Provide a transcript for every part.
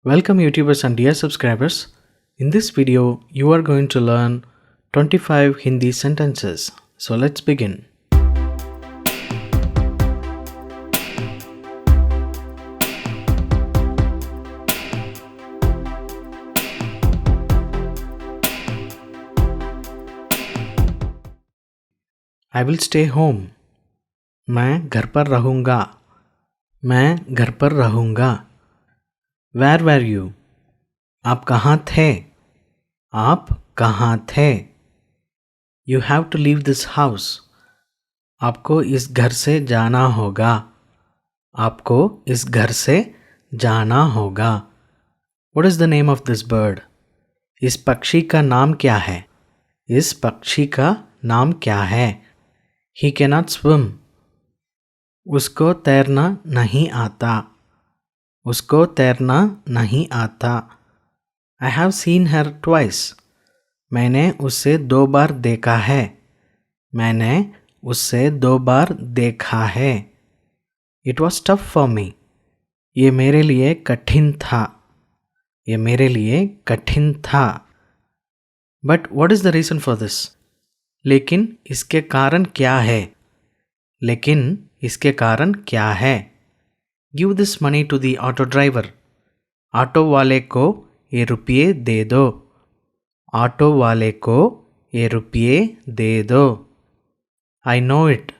Welcome YouTubers and dear subscribers. In this video, you are going to learn 25 Hindi sentences. So let's begin. I will stay home. मैं घर पर रहूँगा. मैं घर पर रहूँगा. Where were you? आप कहाँ थे? आप कहाँ थे? You have to leave this house. आपको इस घर से जाना होगा. आपको इस घर से जाना होगा. What is the name of this bird? इस पक्षी का नाम क्या है? इस पक्षी का नाम क्या है? He cannot swim. उसको तैरना नहीं आता. उसको तैरना नहीं आता. I have seen her twice. मैंने उसे 2 बार देखा है. मैंने उसे 2 बार देखा है. It was tough for me. ये मेरे लिए कठिन था. ये मेरे लिए कठिन था. But what is the reason for this? लेकिन इसके कारण क्या है? लेकिन इसके कारण क्या है? Give this money to the auto driver. Auto वाले को ये रुपये दे दो. ऑटो वाले को ये रुपये दे दो. I know it.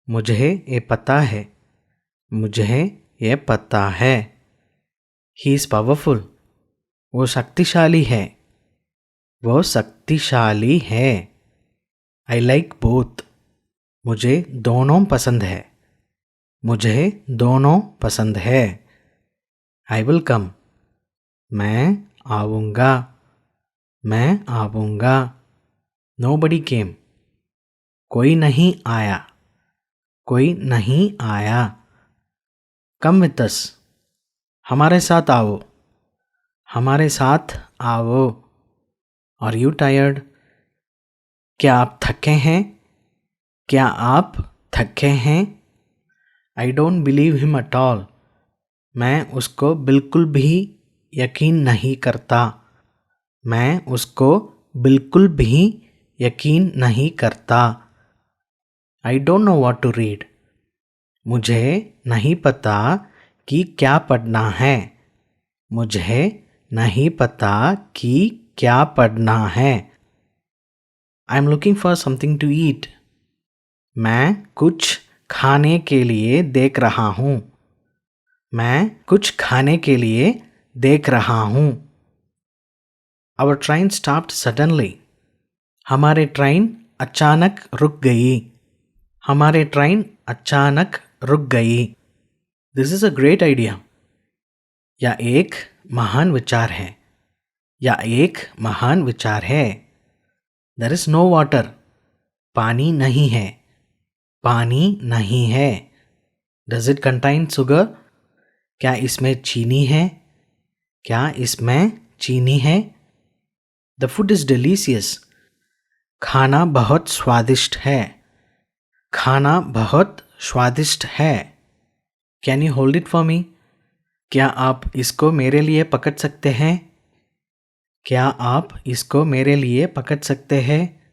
मुझे ये पता है. मुझे ये पता है. He is powerful. वो शक्तिशाली है. वो शक्तिशाली है. I like both. मुझे दोनों पसंद है. मुझे दोनों पसंद है. I will come. मैं आऊँगा. मैं आऊँगा. Nobody came. कोई नहीं आया. कोई नहीं आया. Come with us. हमारे साथ आओ. हमारे साथ आओ. Are you tired? क्या आप थके हैं? क्या आप थके हैं? I don't believe him at all. मैं उसको बिल्कुल भी यकीन नहीं करता. मैं उसको बिल्कुल भी यकीन नहीं करता. I don't know what to read. मुझे नहीं पता कि क्या पढ़ना है. मुझे नहीं पता कि क्या पढ़ना है. I am looking for something to eat. मैं कुछ खाने के लिए देख रहा हूँ. मैं कुछ खाने के लिए देख रहा हूँ. Our train stopped suddenly. हमारे ट्रेन अचानक रुक गई. हमारे ट्रेन अचानक रुक गई. This is a great idea. यह एक महान विचार है. यह एक महान विचार है. There is no water. पानी नहीं है. पानी नहीं है. Does it contain sugar? क्या इसमें चीनी है? क्या इसमें चीनी है? The food is delicious. खाना बहुत स्वादिष्ट है. खाना बहुत स्वादिष्ट है. Can you hold it for me? क्या आप इसको मेरे लिए पकड़ सकते हैं? क्या आप इसको मेरे लिए पकड़ सकते हैं?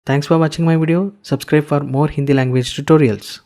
Thanks for watching my video. Subscribe for more Hindi language tutorials.